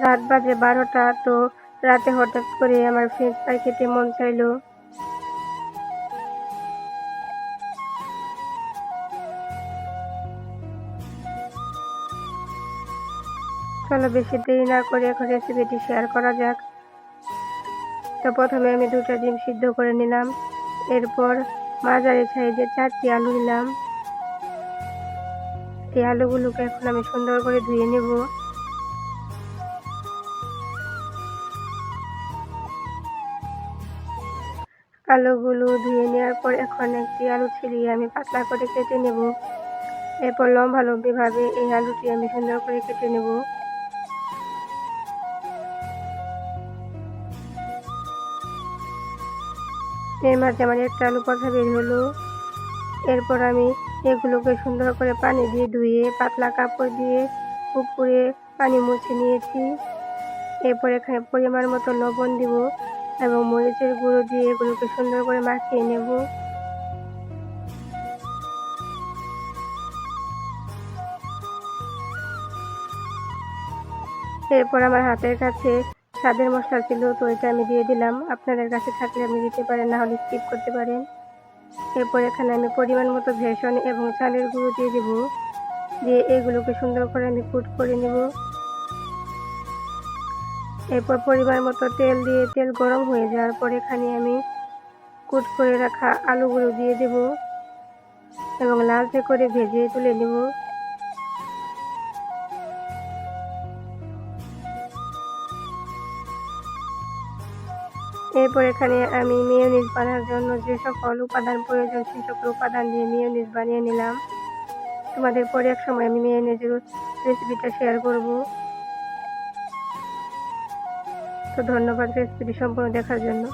রাত বাজে 12টা। তো রাতে হঠাৎ করে আমার ফ্রেঞ্চ ফ্রাই খেতে মন চাইলো। চলো বেশি দেরি না করে এখন রেসিপিটি শেয়ার করা যাক। তো প্রথমে আমি 2টা ডিম সিদ্ধ করে নিলাম। এরপর মাঝারি সাইজের 4টি আলু নিলাম। এই আলুগুলোকে এখন আমি সুন্দর করে ধুয়ে নেব। আলুগুলো ধুয়ে নেওয়ার পর এখন একটি আলু ছিলিয়ে আমি পাতলা করে কেটে নেব। এরপর লম্বালম্বিভাবে এই আলুটি আমি সুন্দর করে কেটে নেব। এর মাঝে আমার একটা আলু পচা বের হলো। এরপর আমি এগুলোকে সুন্দর করে পানি দিয়ে ধুয়ে পাতলা কাপড় দিয়ে উপরে পানি মুছে নিয়েছি। এরপর এখানে পরিমাণ মতো লবণ দিব এবং মরিচের গুঁড়ো দিয়ে এগুলোকে সুন্দর করে মাখিয়ে নেব। এরপর আমার হাতের কাছে স্বাদের মশলা ছিল, তো এটা আমি দিয়ে দিলাম। আপনাদের কাছে থাকলে আপনি দিতে পারেন, না হলে স্কিপ করতে পারেন। এরপর এখানে আমি পরিমাণ মতো বেসন এবং চালের গুঁড়ো দিয়ে দেব। দিয়ে এগুলোকে সুন্দর করে আমি কুট করে নেব। এরপর পরিমাণ মতো তেল দিয়ে তেল গরম হয়ে যাওয়ার পর এখানে আমি কুট করে রাখা আলুগুলো দিয়ে দেব এবং লালচে করে ভেজে তুলে নেব। এরপর এখানে আমি মেয়োনিজ বানানোর জন্য যে সকল উপাদান প্রয়োজন সেই সকল উপাদান দিয়ে মেয়োনিজ বানিয়ে নিলাম। তোমাদের পরে এক সময় আমি মেয়োনিজের রেসিপিটা শেয়ার করব। তো ধন্যবাদ রেসিপিটি সম্পূর্ণ দেখার জন্য।